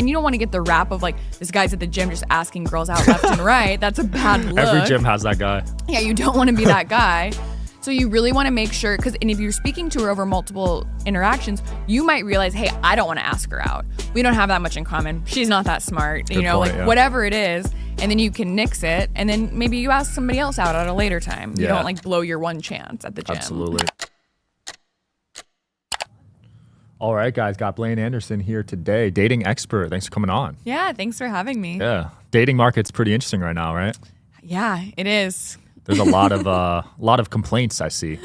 And you don't want to get the rap of like, this guy's at the gym just asking girls out left and right. That's a bad look. Every gym has that guy. Yeah, you don't want to be that guy. So you really want to make sure, and if you're speaking to her over multiple interactions, you might realize, hey, I don't want to ask her out. We don't have that much in common. She's not that smart. Good point, yeah. Whatever it is. And then you can nix it. And then maybe you ask somebody else out at a later time. You don't like blow your one chance at the gym. Absolutely. All right, guys, got Blaine Anderson here today, dating expert. Thanks for coming on. Yeah, thanks for having me. Yeah, dating market's pretty interesting right now, right? Yeah, it is. There's a lot of complaints I see.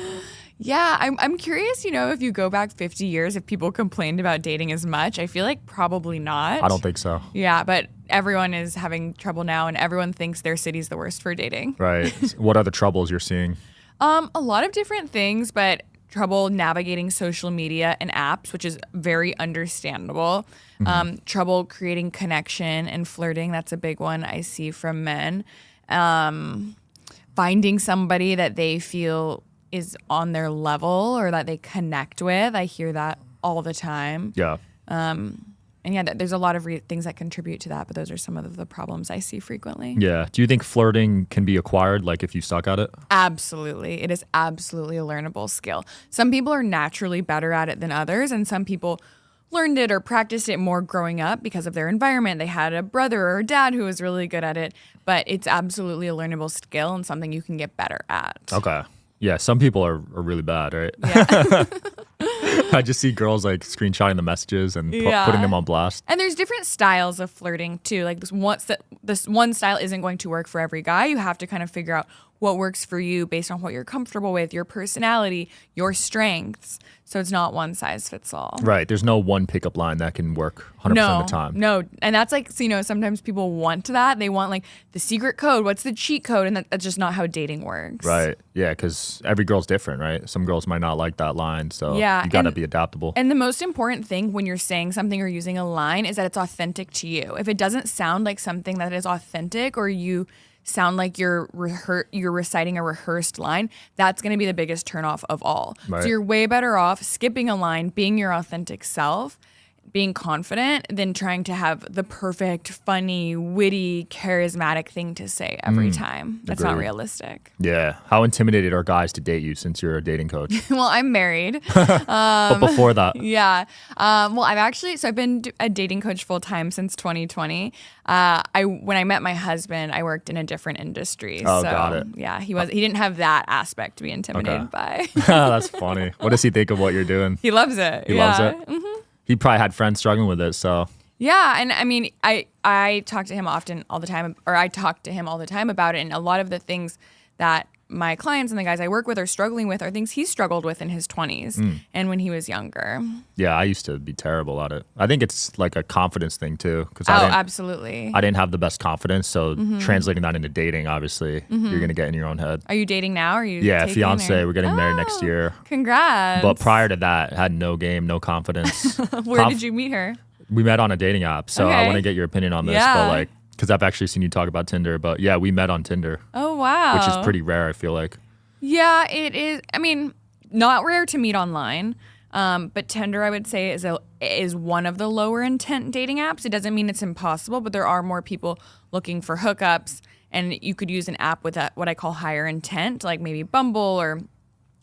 Yeah, I'm curious, if you go back 50 years, if people complained about dating as much. I feel like probably not. I don't think so. Yeah, but everyone is having trouble now, and everyone thinks their city's the worst for dating. Right. What are the troubles you're seeing? A lot of different things, but trouble navigating social media and apps, which is very understandable. Trouble creating connection and flirting. That's a big one I see from men. Finding somebody that they feel is on their level or that they connect with. I hear that all the time. Yeah. And yeah, there's a lot of things that contribute to that, but those are some of the problems I see frequently. Yeah. Do you think flirting can be acquired, like if you suck at it? Absolutely. It is absolutely a learnable skill. Some people are naturally better at it than others, and some people learned it or practiced it more growing up because of their environment. They had a brother or a dad who was really good at it, but it's absolutely a learnable skill and something you can get better at. Okay. Yeah, some people are really bad, right? Yeah. I just see girls like screenshotting the messages and putting them on blast. And there's different styles of flirting too. Like this one style isn't going to work for every guy. You have to kind of figure out what works for you based on what you're comfortable with, your personality, your strengths. So it's not one size fits all. Right. There's no one pickup line that can work 100% of the time. No. And that's like, so, sometimes people want that. They want like the secret code. What's the cheat code? And that's just not how dating works. Right. Yeah. Because every girl's different, right? Some girls might not like that line. So you got to be adaptable. And the most important thing when you're saying something or using a line is that it's authentic to you. If it doesn't sound like something that is authentic, or you sound like you're reciting a rehearsed line, that's going to be the biggest turnoff of all. Right. So you're way better off skipping a line, being your authentic self, being confident, than trying to have the perfect, funny, witty, charismatic thing to say every time. That's not realistic. Yeah. How intimidated are guys to date you since you're a dating coach? Well, I'm married. But before that? Yeah. Well, I've been a dating coach full time since 2020. When I met my husband, I worked in a different industry. Oh, so, got it. Yeah, he didn't have that aspect to be intimidated by. That's funny. What does he think of what you're doing? He loves it. He loves it? Mm-hmm. He probably had friends struggling with it, so. Yeah, and I mean, I talk to him all the time about it, and a lot of the things that my clients and the guys I work with are struggling with are things he struggled with in his 20s and when he was younger. Yeah, I used to be terrible at it. I think it's like a confidence thing too. Absolutely. I didn't have the best confidence, so translating that into dating, obviously, you're going to get in your own head. Are you dating now? Or are you fiance. We're getting married next year. Congrats. But prior to that, I had no game, no confidence. Where did you meet her? We met on a dating app, so I want to get your opinion on this. Yeah. But because I've actually seen you talk about Tinder, but yeah, we met on Tinder. Oh, wow. Which is pretty rare, I feel like. Yeah, it is. I mean, not rare to meet online, but Tinder, I would say, is one of the lower intent dating apps. It doesn't mean it's impossible, but there are more people looking for hookups, and you could use an app with what I call higher intent, like maybe Bumble or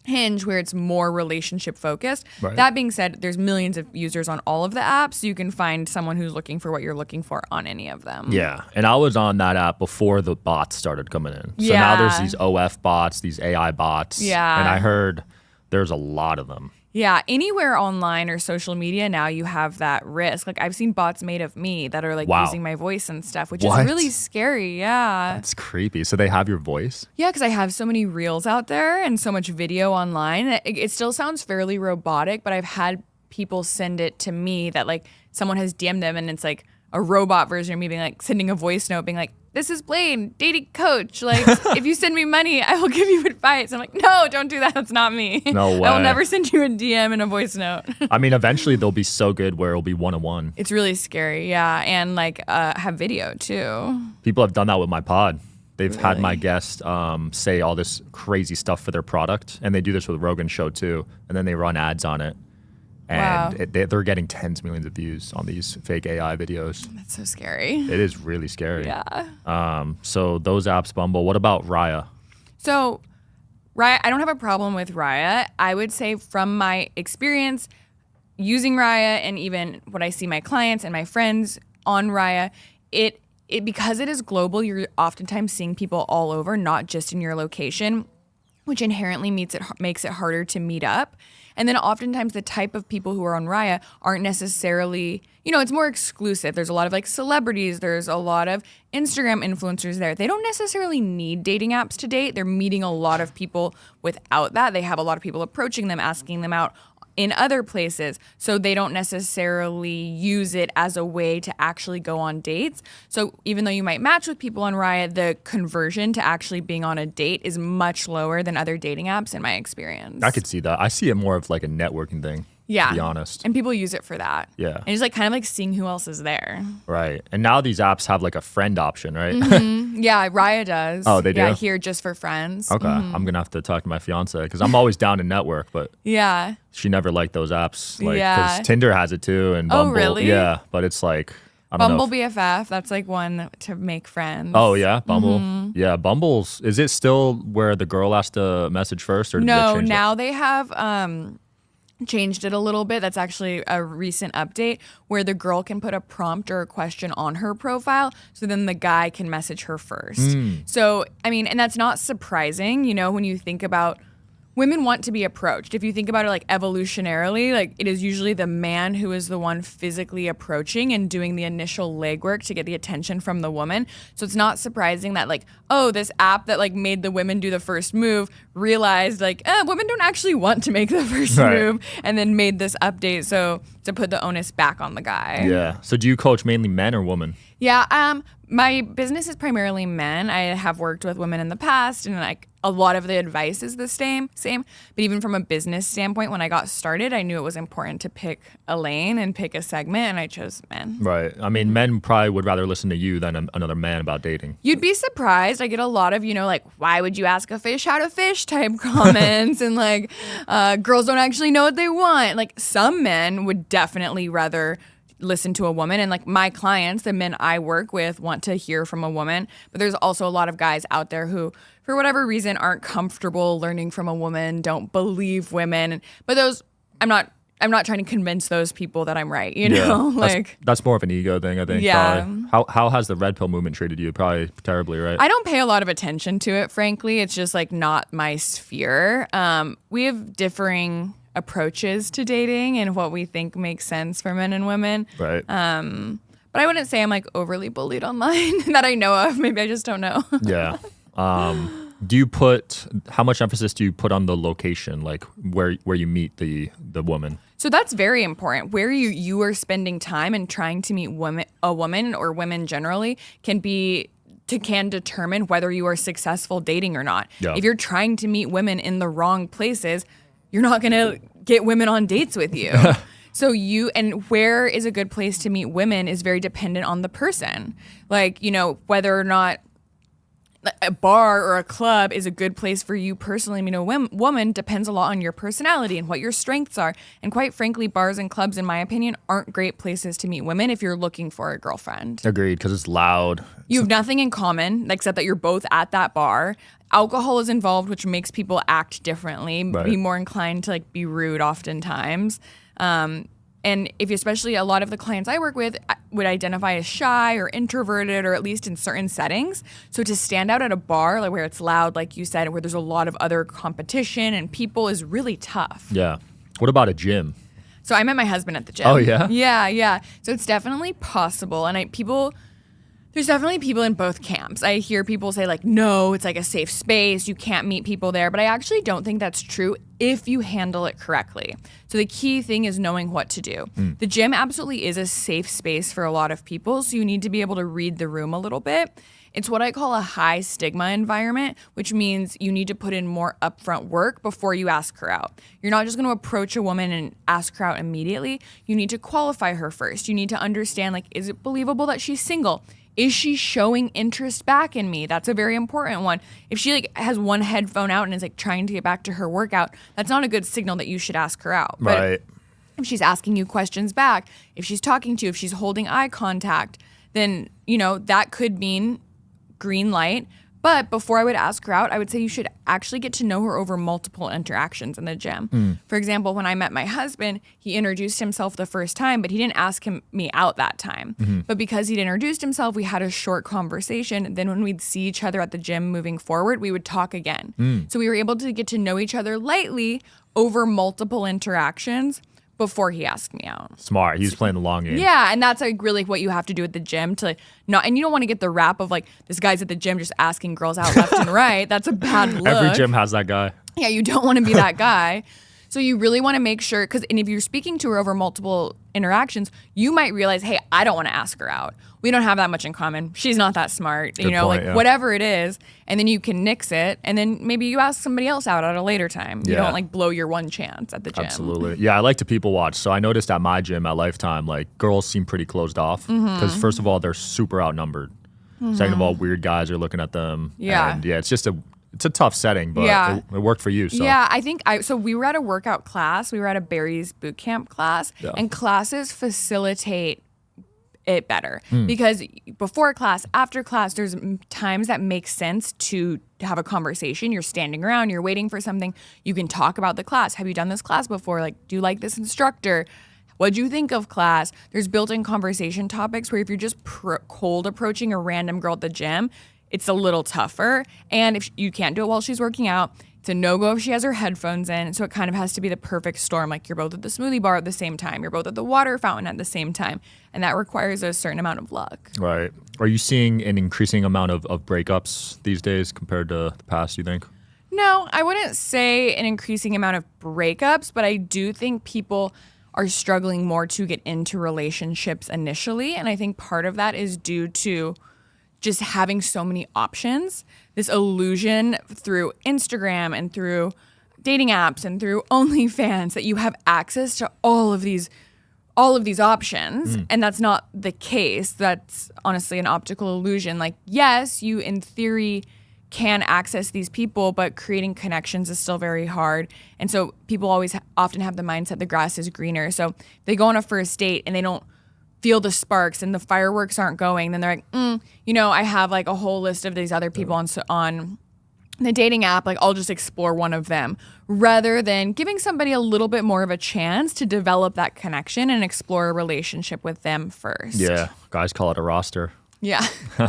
Hinge, where it's more relationship focused. Right. That being said, there's millions of users on all of the apps, so you can find someone who's looking for what you're looking for on any of them. Yeah, and I was on that app before the bots started coming in. So now there's these OF bots, these AI bots. Yeah. And I heard there's a lot of them. Yeah, anywhere online or social media now you have that risk. Like I've seen bots made of me that are using my voice and stuff, which is really scary. Yeah. That's creepy. So they have your voice? Yeah, because I have so many reels out there and so much video online. It still sounds fairly robotic, but I've had people send it to me that someone has DM'd them and it's like a robot version of me being sending a voice note being like, "This is Blaine, dating coach. If you send me money, I will give you advice." I'm like, "No, don't do that. That's not me. No way. I will never send you a DM and a voice note." I mean, eventually they'll be so good where it'll be one-on-one. It's really scary, yeah. And have video too. People have done that with my pod. They've had my guest say all this crazy stuff for their product. And they do this with Rogan's show too. And then they run ads on it. And they're getting tens of millions of views on these fake AI videos. That's so scary. It is really scary. Yeah. So those apps, Bumble. What about Raya? So Raya, I don't have a problem with Raya. I would say from my experience using Raya and even what I see my clients and my friends on Raya, it because it is global, you're oftentimes seeing people all over, not just in your location, which inherently makes it harder to meet up. And then oftentimes the type of people who are on Raya aren't necessarily, it's more exclusive. There's a lot of like celebrities. There's a lot of Instagram influencers there. They don't necessarily need dating apps to date. They're meeting a lot of people without that. They have a lot of people approaching them, asking them out in other places. So they don't necessarily use it as a way to actually go on dates. So even though you might match with people on Raya, the conversion to actually being on a date is much lower than other dating apps in my experience. I could see that. I see it more of like a networking thing. Yeah. To be honest. And people use it for that. Yeah. And just like kind of like seeing who else is there. Right. And now these apps have like a friend option, right? Yeah, Raya does. Oh, they do? Yeah, here just for friends. Okay. I'm going to have to talk to my fiance because I'm always down to network, but yeah. She never liked those apps. Like, yeah. because Tinder has it too and Bumble. Oh, really? Yeah. But it's like, I don't Bumble know. BFF, that's like one to make friends. Oh, yeah. Bumble. Yeah. Bumble's, is it still where the girl has to message first? Or did No, they change now they have changed it a little bit. That's actually a recent update where the girl can put a prompt or a question on her profile, so then the guy can message her first. So, I mean, and that's not surprising, when you think about women want to be approached. If you think about it like evolutionarily, like it is usually the man who is the one physically approaching and doing the initial legwork to get the attention from the woman. So it's not surprising that like, oh, this app that like made the women do the first move realized like, women don't actually want to make the first move, and then made this update so to put the onus back on the guy. Yeah. So do you coach mainly men or women? Yeah, my business is primarily men. I have worked with women in the past, and like a lot of the advice is the same. But even from a business standpoint, when I got started, I knew it was important to pick a lane and pick a segment, and I chose men. Right. I mean, men probably would rather listen to you than another man about dating. You'd be surprised. I get a lot of, like, why would you ask a fish how to fish type comments, and like, girls don't actually know what they want. Like, some men would definitely rather listen to a woman, and like my clients, the men I work with, want to hear from a woman, but there's also a lot of guys out there who for whatever reason aren't comfortable learning from a woman, don't believe women. But those, I'm not trying to convince those people that I'm right, like that's more of an ego thing, I think. Yeah. Probably. How has the red pill movement treated you? Probably terribly, right? I don't pay a lot of attention to it, frankly. It's just like not my sphere. We have differing approaches to dating and what we think makes sense for men and women. Right. But I wouldn't say I'm like overly bullied online that I know of. Maybe I just don't know. Yeah. How much emphasis do you put on the location, like where you meet the woman? So that's very important. Where you are spending time and trying to meet a woman or women generally can determine whether you are successful dating or not. Yeah. If you're trying to meet women in the wrong places, you're not going to get women on dates with you. So where is a good place to meet women is very dependent on the person. Like, whether or not a bar or a club is a good place for you personally. I mean, a woman depends a lot on your personality and what your strengths are. And quite frankly, bars and clubs, in my opinion, aren't great places to meet women if you're looking for a girlfriend. Agreed, because it's loud. You have nothing in common except that you're both at that bar. Alcohol is involved, which makes people act differently, be more inclined to like be rude oftentimes. And if especially a lot of the clients I work with would identify as shy or introverted, or at least in certain settings. So to stand out at a bar like where it's loud, like you said, where there's a lot of other competition and people is really tough. Yeah. What about a gym? So I met my husband at the gym. Oh, yeah? Yeah. So it's definitely possible. And there's definitely people in both camps. I hear people say like, no, it's like a safe space. You can't meet people there. But I actually don't think that's true if you handle it correctly. So the key thing is knowing what to do. The gym absolutely is a safe space for a lot of people. So you need to be able to read the room a little bit. It's what I call a high stigma environment, which means you need to put in more upfront work before you ask her out. You're not just going to approach a woman and ask her out immediately. You need to qualify her first. You need to understand, like, is it believable that she's single? Is she showing interest back in me? That's a very important one. If she like has one headphone out and is like trying to get back to her workout, that's not a good signal that you should ask her out. Right. if she's asking you questions back, if she's talking to you, if she's holding eye contact, then, that could mean green light. But before I would ask her out, I would say you should actually get to know her over multiple interactions in the gym. For example, when I met my husband, he introduced himself the first time, but he didn't ask me out that time. But because he'd introduced himself, we had a short conversation. Then when we'd see each other at the gym moving forward, we would talk again. So we were able to get to know each other lightly over multiple interactions before he asked me out. Smart. He was playing the long game. Yeah, and that's like really what you have to do at the gym to not, and you don't want to get the rap of like this guy's at the gym just asking girls out left and right. That's a bad look. Every gym has that guy. Yeah, you don't want to be that guy. So you really want to make sure, and if you're speaking to her over multiple interactions, you might realize, hey, I don't want to ask her out. We don't have that much in common. She's not that smart, whatever it is. And then you can nix it. And then maybe you ask somebody else out at a later time. You don't blow your one chance at the gym. Absolutely. Yeah, I like to people watch. So I noticed at my gym at Lifetime, girls seem pretty closed off. Because first of all, they're super outnumbered. Second of all, weird guys are looking at them. Yeah. And it's just it's a tough setting, but it worked for you. So. Yeah, I think so we were at a workout class. We were at a Barry's boot camp class, and classes facilitate it better because before class, after class, there's times that make sense to have a conversation. You're standing around, you're waiting for something. You can talk about the class. Have you done this class before? Do you like this instructor? What'd you think of class? There's built-in conversation topics where if you're just cold approaching a random girl at the gym, it's a little tougher. And if you can't do it while she's working out, it's a no-go if she has her headphones in. So it kind of has to be the perfect storm. You're both at the smoothie bar at the same time. You're both at the water fountain at the same time. And that requires a certain amount of luck. Right. Are you seeing an increasing amount of breakups these days compared to the past, you think? No, I wouldn't say an increasing amount of breakups, but I do think people are struggling more to get into relationships initially. And I think part of that is due to just having so many options, this illusion through Instagram and through dating apps and through OnlyFans that you have access to all of these options. And that's not the case. That's honestly an optical illusion. Yes, you in theory can access these people, but creating connections is still very hard. And so people often have the mindset the grass is greener. So they go on a first date and they don't feel the sparks and the fireworks aren't going, then they're like, I have a whole list of these other people on the dating app. I'll just explore one of them, rather than giving somebody a little bit more of a chance to develop that connection and explore a relationship with them first. Yeah, guys call it a roster. Yeah,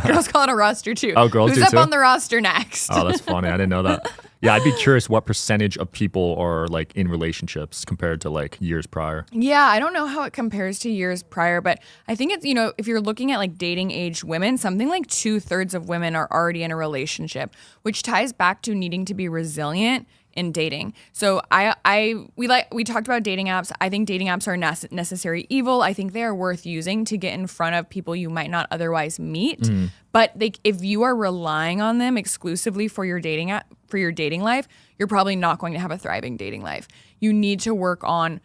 girls call it a roster too. Oh, girls do too? Who's up on the roster next? Oh, that's funny. I didn't know that. Yeah, I'd be curious what percentage of people are in relationships compared to years prior. Yeah, I don't know how it compares to years prior, but I think it's, if you're looking at dating age women, something like 2/3 of women are already in a relationship, which ties back to needing to be resilient in dating. So we talked about dating apps. I think dating apps are necessary evil. I think they are worth using to get in front of people you might not otherwise meet. But if you are relying on them exclusively for your dating life, you're probably not going to have a thriving dating life. You need to work on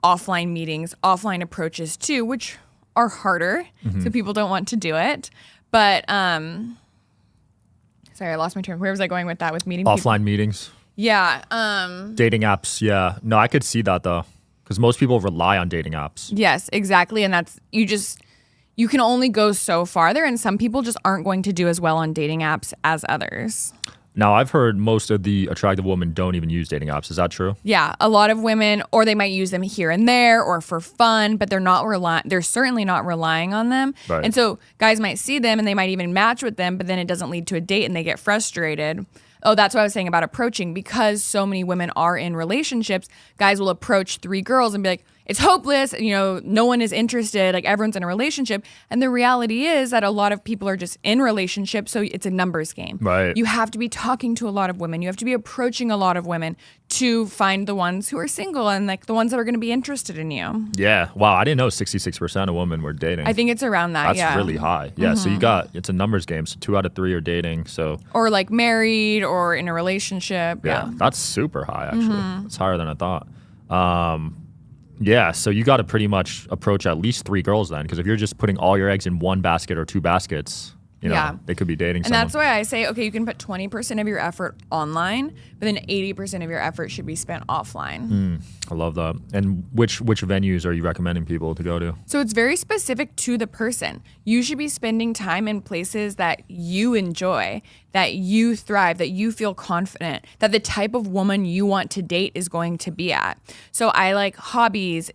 offline meetings, offline approaches too, which are harder. So people don't want to do it. But sorry, I lost my turn. Where was I going with that? With meeting offline people? Meetings. Yeah. Dating apps. Yeah. No, I could see that though, because most people rely on dating apps. Yes, exactly. And that's, you can only go so farther, and some people just aren't going to do as well on dating apps as others. Now, I've heard most of the attractive women don't even use dating apps. Is that true? Yeah, a lot of women, or they might use them here and there or for fun, but they're certainly not relying on them. Right. And so guys might see them and they might even match with them, but then it doesn't lead to a date and they get frustrated. Oh, that's what I was saying about approaching. Because so many women are in relationships, guys will approach 3 girls and be like, it's hopeless, no one is interested, everyone's in a relationship. And the reality is that a lot of people are just in relationships, so it's a numbers game. Right. You have to be talking to a lot of women. You have to be approaching a lot of women to find the ones who are single and the ones that are going to be interested in you. Yeah. Wow, I didn't know 66% of women were dating. I think it's around that, That's really high. Yeah, so it's a numbers game. So 2 out of 3 are dating. So or married or in a relationship. Yeah. That's super high, actually. It's higher than I thought. Yeah, so you got to pretty much approach at least 3 girls then, because if you're just putting all your eggs in one basket or 2 baskets, You know, they could be dating someone. And that's why I say, okay, you can put 20% of your effort online, but then 80% of your effort should be spent offline. I love that. And which venues are you recommending people to go to? So it's very specific to the person. You should be spending time in places that you enjoy, that you thrive, that you feel confident, that the type of woman you want to date is going to be at. So I like hobbies,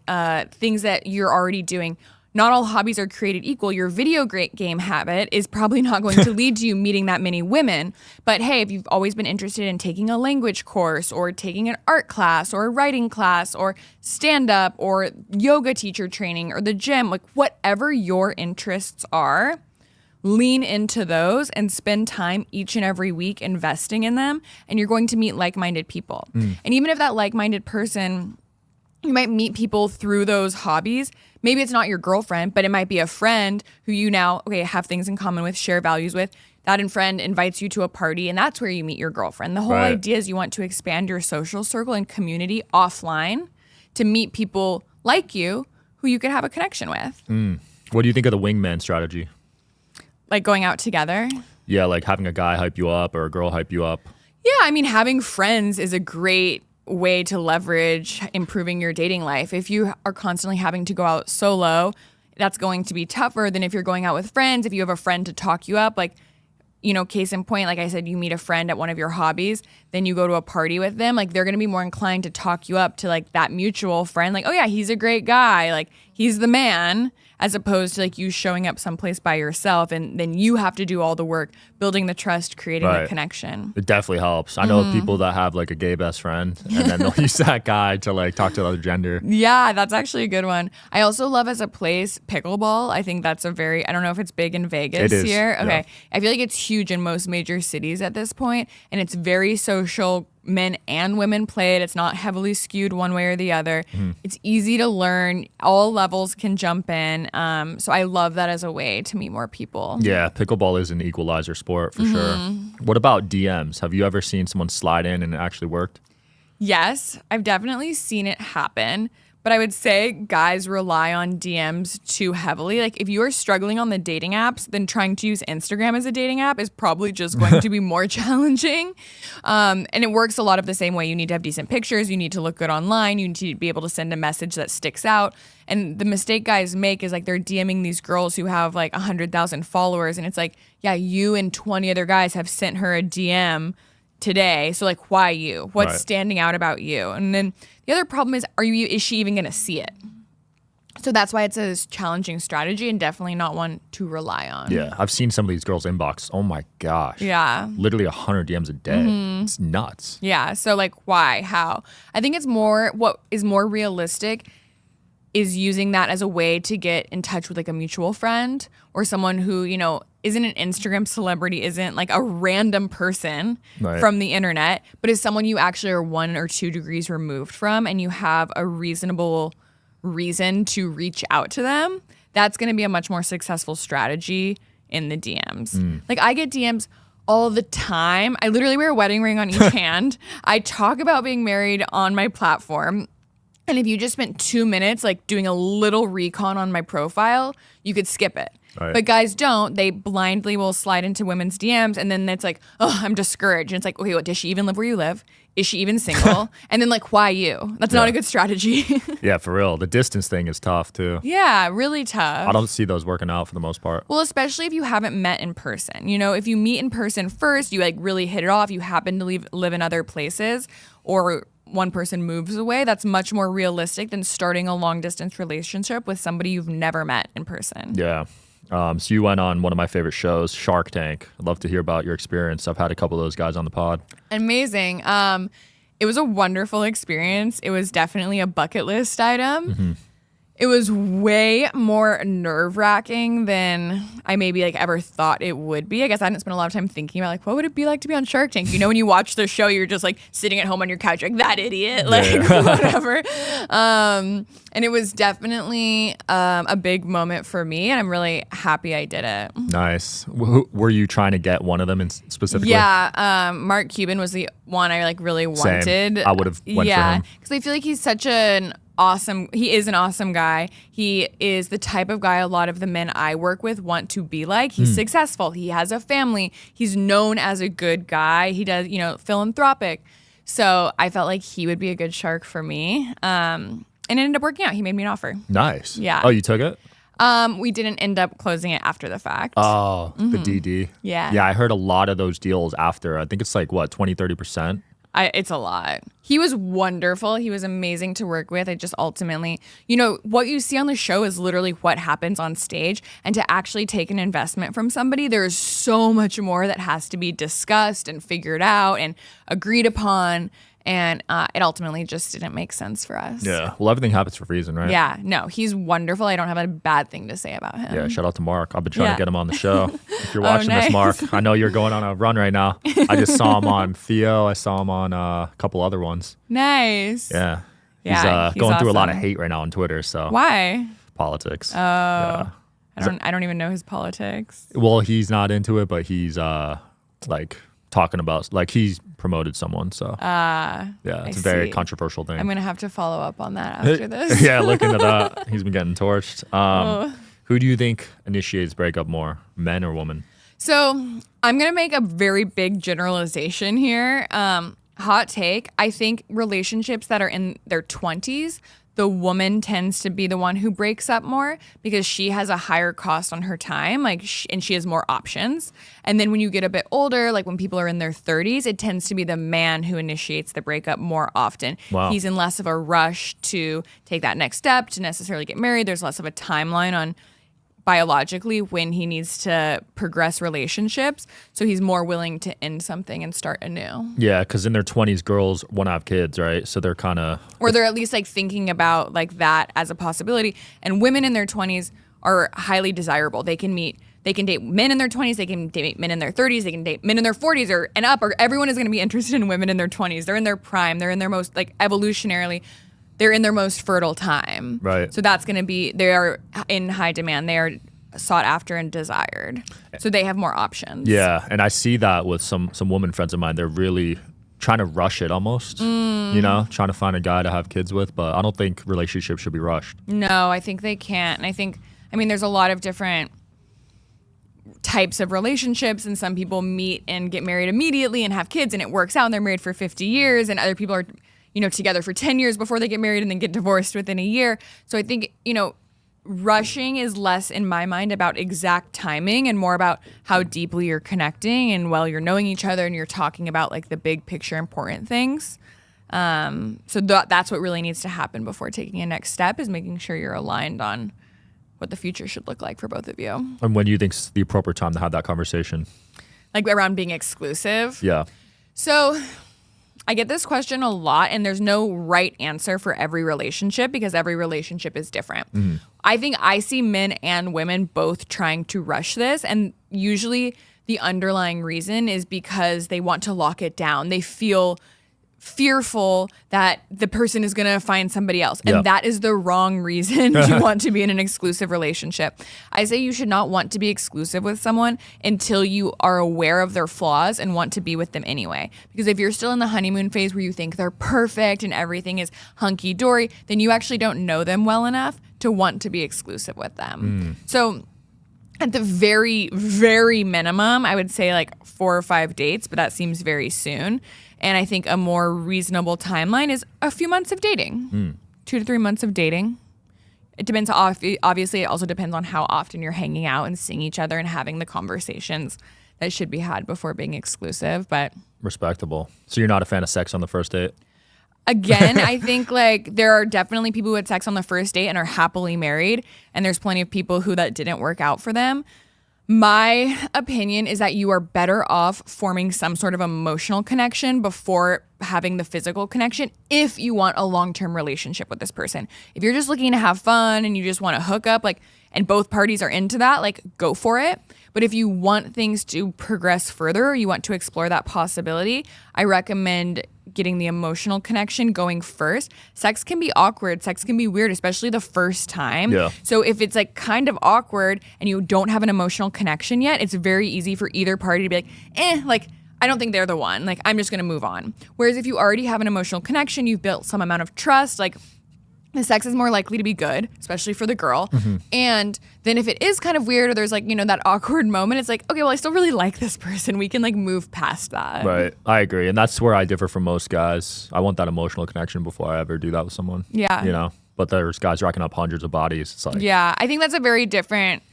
things that you're already doing. Not all hobbies are created equal. Your video game habit is probably not going to lead to you meeting that many women. But hey, if you've always been interested in taking a language course or taking an art class or a writing class or stand-up or yoga teacher training or the gym, like whatever your interests are, lean into those and spend time each and every week investing in them. And you're going to meet like-minded people. And even if that like-minded person, you might meet people through those hobbies. Maybe it's not your girlfriend, but it might be a friend who you now have things in common with, share values with. That friend invites you to a party, and that's where you meet your girlfriend. The whole idea is you want to expand your social circle and community offline to meet people like you who you could have a connection with. What do you think of the wingman strategy? Like going out together? Yeah, like having a guy hype you up or a girl hype you up. Yeah, I mean, having friends is a great way to leverage improving your dating life. If you are constantly having to go out solo, that's going to be tougher than if you're going out with friends. If you have a friend to talk you up, like, you know, case in point, like I said, you meet a friend at one of your hobbies, then you go to a party with them, like they're going to be more inclined to talk you up to like that mutual friend, like, oh yeah, he's a great guy, like he's the man, as opposed to like you showing up someplace by yourself and then you have to do all the work, building the trust, creating the connection. It definitely helps. I know people that have like a gay best friend and then they'll use that guy to like talk to the other gender. Yeah, that's actually a good one. I also love as a place pickleball. I think that's a very, I don't know if it's big in Vegas here. Okay. Yeah. I feel like it's huge in most major cities at this point, and it's very social. Men and women play it. It's not heavily skewed one way or the other. It's easy to learn. All levels can jump in. So I love that as a way to meet more people. Yeah, pickleball is an equalizer sport for sure. What about DMs? Have you ever seen someone slide in and it actually worked? Yes, I've definitely seen it happen. But I would say guys rely on DMs too heavily. Like if you are struggling on the dating apps, then trying to use Instagram as a dating app is probably just going to be more challenging. And it works a lot of the same way. You need to have decent pictures. You need to look good online. You need to be able to send a message that sticks out. And the mistake guys make is like they're DMing these girls who have like 100,000 followers. And it's like, yeah, you and 20 other guys have sent her a DM today. So like, why you? What's standing out about you? And then the other problem is, is she even going to see it? So that's why it's a challenging strategy and definitely not one to rely on. Yeah, I've seen some of these girls' inbox. Oh my gosh. Yeah. Literally 100 DMs a day. It's nuts. Yeah. So like, why? How? I think it's more, what is more realistic is using that as a way to get in touch with like a mutual friend or someone who, you know, isn't an Instagram celebrity, isn't like a random person from the internet, but is someone you actually are 1 or 2 degrees removed from and you have a reasonable reason to reach out to them. That's going to be a much more successful strategy in the DMs. Like I get DMs all the time. I literally wear a wedding ring on each hand. I talk about being married on my platform. And if you just spent 2 minutes like doing a little recon on my profile, you could skip it. But guys don't. They blindly will slide into women's DMs and then it's like, oh, I'm discouraged. And it's like, okay, what, does she even live where you live? Is she even single? And then like, why you? That's not a good strategy. Yeah, for real. The distance thing is tough too. Yeah, really tough. I don't see those working out for the most part. Well, especially if you haven't met in person. You know, if you meet in person first, you like really hit it off, you happen to live in other places, or one person moves away, that's much more realistic than starting a long distance relationship with somebody you've never met in person. Yeah. So you went on one of my favorite shows, Shark Tank. I'd love to hear about your experience. I've had a couple of those guys on the pod. Amazing. It was a wonderful experience. It was definitely a bucket list item. It was way more nerve-wracking than I maybe like ever thought it would be. I guess I hadn't spent a lot of time thinking about like, what would it be like to be on Shark Tank? You know, when you watch the show, you're just like sitting at home on your couch, like that idiot, like whatever. And it was definitely a big moment for me, and I'm really happy I did it. Nice. Were you trying to get one of them specifically? Yeah, Mark Cuban was the one I like really wanted. Same. I would have went for him. Because I feel like he's such an awesome. He is an awesome guy. He is the type of guy a lot of the men I work with want to be like. He's successful. He has a family. He's known as a good guy. He does, philanthropic. So I felt like he would be a good shark for me. And it ended up working out. He made me an offer. Nice. Yeah. Oh, you took it? We didn't end up closing it after the fact. Oh, the DD. Yeah. Yeah, I heard a lot of those deals after. I think it's like, what, 20, 30%? It's a lot. He was wonderful. He was amazing to work with. I just ultimately, what you see on the show is literally what happens on stage. And to actually take an investment from somebody, there's so much more that has to be discussed and figured out and agreed upon. And it ultimately just didn't make sense for us. Yeah. Well, everything happens for a reason, right? Yeah. No, he's wonderful. I don't have a bad thing to say about him. Yeah. Shout out to Mark. I've been trying to get him on the show. If you're watching nice. this, Mark, I know you're going on a run right now. I just saw him on Theo. I saw him on a couple other ones. Nice. Yeah. Yeah, He's going through a lot of awesome. hate right now on Twitter. So Why? politics. Oh. Yeah. I don't even know his politics. Well, he's not into it, but he's talking about he's promoted someone. So yeah, it's a very controversial thing. I'm gonna have to follow up on that after this. Yeah, look into that. He's been getting torched. Who do you think initiates breakup more, men or women? So I'm gonna make a very big generalization here. Hot take. I think relationships that are in their 20s, the woman tends to be the one who breaks up more because she has a higher cost on her time, and she has more options. And then when you get a bit older, like when people are in their 30s, it tends to be the man who initiates the breakup more often. Wow. He's in less of a rush to take that next step, to necessarily get married. There's less of a timeline on biologically when he needs to progress relationships. So he's more willing to end something and start anew. Yeah, because in their 20s, girls want to have kids, right? So they're kind of... Or they're at least thinking about that as a possibility. And women in their 20s are highly desirable. They can date men in their 20s, they can date men in their 30s, they can date men in their 40s and up, or everyone is going to be interested in women in their 20s. They're in their prime. They're in their most, evolutionarily, they're in their most fertile time. Right. So that's going to be, they are in high demand. They are sought after and desired. So they have more options. Yeah, and I see that with some women friends of mine. They're really trying to rush it almost, trying to find a guy to have kids with. But I don't think relationships should be rushed. No, I think they can't. And there's a lot of different types of relationships, and some people meet and get married immediately and have kids and it works out and they're married for 50 years, and other people are together for 10 years before they get married and then get divorced within a year. So I think rushing is less in my mind about exact timing and more about how deeply you're connecting and you're knowing each other and you're talking about the big picture important things. So that's what really needs to happen before taking a next step, is making sure you're aligned on what the future should look like for both of you. And when do you think's the appropriate time to have that conversation? Around being exclusive? Yeah. So I get this question a lot, and there's no right answer for every relationship because every relationship is different. Mm-hmm. I think I see men and women both trying to rush this, and usually the underlying reason is because they want to lock it down. They feel fearful that the person is going to find somebody else. And that is the wrong reason to want to be in an exclusive relationship. I say you should not want to be exclusive with someone until you are aware of their flaws and want to be with them anyway. Because if you're still in the honeymoon phase where you think they're perfect and everything is hunky-dory, then you actually don't know them well enough to want to be exclusive with them. So at the very, very minimum, I would say 4 or 5 dates, but that seems very soon. And I think a more reasonable timeline is a few months of dating, 2 to 3 months of dating. It depends. Obviously, it also depends on how often you're hanging out and seeing each other and having the conversations that should be had before being exclusive. But respectable. So you're not a fan of sex on the first date? Again, I think there are definitely people who had sex on the first date and are happily married. And there's plenty of people who that didn't work out for them. My opinion is that you are better off forming some sort of emotional connection before having the physical connection if you want a long-term relationship with this person. If you're just looking to have fun and you just want to hook up, and both parties are into that, go for it. But if you want things to progress further, or you want to explore that possibility, I recommend getting the emotional connection going first. Sex can be awkward. Sex can be weird, especially the first time. Yeah. So if it's kind of awkward and you don't have an emotional connection yet, it's very easy for either party to be I don't think they're the one. I'm just going to move on. Whereas if you already have an emotional connection, you've built some amount of trust, the sex is more likely to be good, especially for the girl. And then if it is kind of weird or there's like, that awkward moment, it's like, okay, well, I still really like this person. We can like move past that. Right. I agree. And that's where I differ from most guys. I want that emotional connection before I ever do that with someone. Yeah. But there's guys racking up hundreds of bodies. It's like, yeah, I think that's a very different,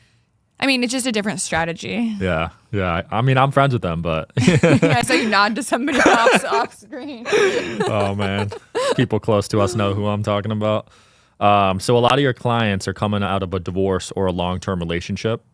it's just a different strategy. Yeah. Yeah. I mean, I'm friends with them, but. Yeah, so you nod to somebody off screen. Oh, man. People close to us know who I'm talking about. So a lot of your clients are coming out of a divorce or a long-term relationship.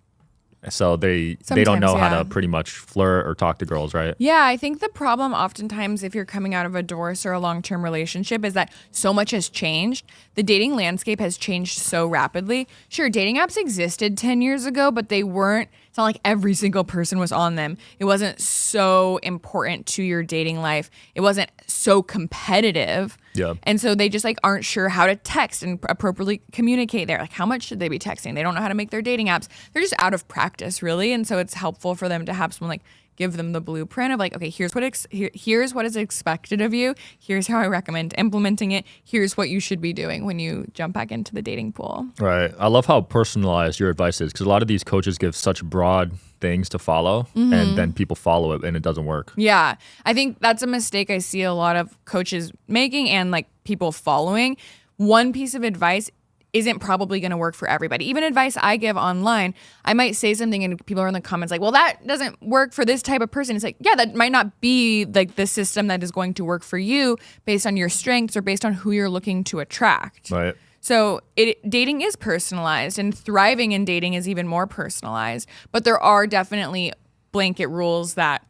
So they don't know how to pretty much flirt or talk to girls, right? Yeah, I think the problem oftentimes if you're coming out of a divorce or a long-term relationship is that so much has changed. The dating landscape has changed so rapidly. Sure, dating apps existed 10 years ago, but they weren't. It's not like every single person was on them. It wasn't so important to your dating life. It wasn't so competitive. Yeah. And so they just like aren't sure how to text and appropriately communicate there. Like how much should they be texting? They don't know how to make their dating apps. They're just out of practice really. And so it's helpful for them to have someone like give them the blueprint of like, okay, here's what is expected of you. Here's how I recommend implementing it. Here's what you should be doing when you jump back into the dating pool. Right. I love how personalized your advice is because a lot of these coaches give such broad things to follow and then people follow it and it doesn't work. Yeah. I think that's a mistake I see a lot of coaches making and like people following. One piece of advice isn't probably going to work for everybody. Even advice I give online, I might say something and people are in the comments like, well, that doesn't work for this type of person. It's like, yeah, that might not be like the system that is going to work for you based on your strengths or based on who you're looking to attract. Right. So dating is personalized and thriving in dating is even more personalized. But there are definitely blanket rules that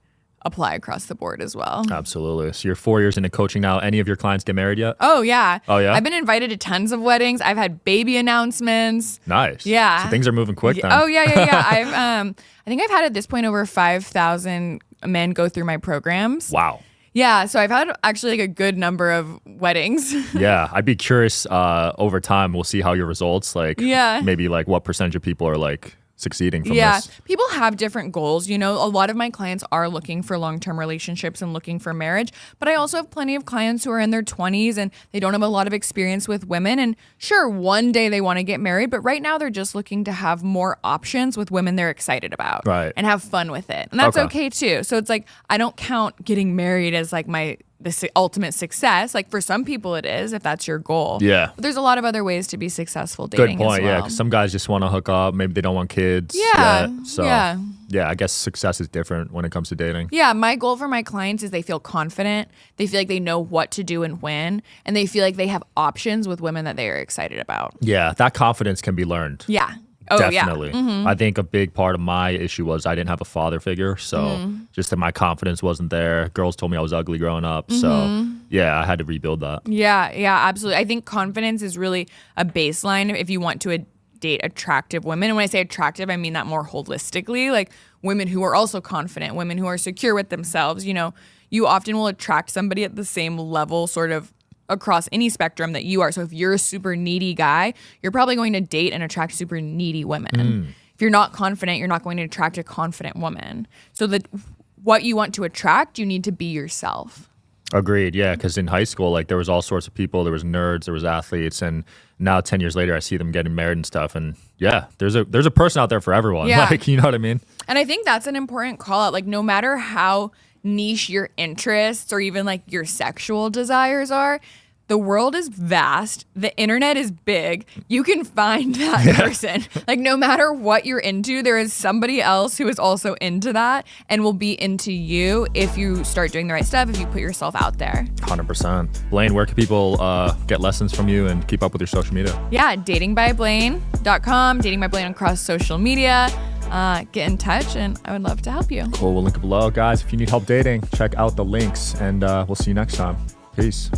apply across the board as well. Absolutely. So you're 4 years into coaching now. Any of your clients get married yet? Oh, yeah. Oh, yeah? I've been invited to tons of weddings. I've had baby announcements. Nice. Yeah. So things are moving quick then. Oh, yeah. I think I've had at this point over 5,000 men go through my programs. Wow. Yeah. So I've had actually like a good number of weddings. Yeah. I'd be curious over time. We'll see how your results maybe like what percentage of people are like succeeding from this. People have different goals. A lot of my clients are looking for long-term relationships and looking for marriage, but I also have plenty of clients who are in their 20s and they don't have a lot of experience with women. And sure, one day they want to get married, but right now they're just looking to have more options with women they're excited about and have fun with it. And that's okay too. So it's like, I don't count getting married as like the ultimate success. Like for some people it is, if that's your goal. Yeah. But there's a lot of other ways to be successful dating. Good point. as well. Yeah. Because some guys just want to hook up. Maybe they don't want kids. Yeah. Yet. So yeah, I guess success is different when it comes to dating. Yeah. My goal for my clients is they feel confident. They feel like they know what to do and when. And they feel like they have options with women that they are excited about. Yeah. That confidence can be learned. Yeah. Oh, definitely. Yeah. Mm-hmm. I think a big part of my issue was I didn't have a father figure. So just that my confidence wasn't there. Girls told me I was ugly growing up. So yeah, I had to rebuild that. Yeah, absolutely. I think confidence is really a baseline if you want to date attractive women. And when I say attractive, I mean that more holistically, like women who are also confident, women who are secure with themselves. You often will attract somebody at the same level sort of across any spectrum that you are. So if you're a super needy guy, you're probably going to date and attract super needy women. If you're not confident, you're not going to attract a confident woman. So what you want to attract, you need to be yourself. Agreed. Yeah. Because in high school, like there was all sorts of people. There was nerds, there was athletes. And now 10 years later, I see them getting married and stuff. And yeah, there's a person out there for everyone. Yeah. Like, you know what I mean? And I think that's an important call out. Like no matter how niche your interests or even like your sexual desires are, the world is vast. The internet is big. You can find that person. Like no matter what you're into, there is somebody else who is also into that and will be into you if you start doing the right stuff, if you put yourself out there. 100%. Blaine, where can people get lessons from you and keep up with your social media? Yeah, datingbyblaine.com, Dating by Blaine across social media. Get in touch and I would love to help you. Cool. We'll link it below. Guys, if you need help dating, check out the links and we'll see you next time. Peace.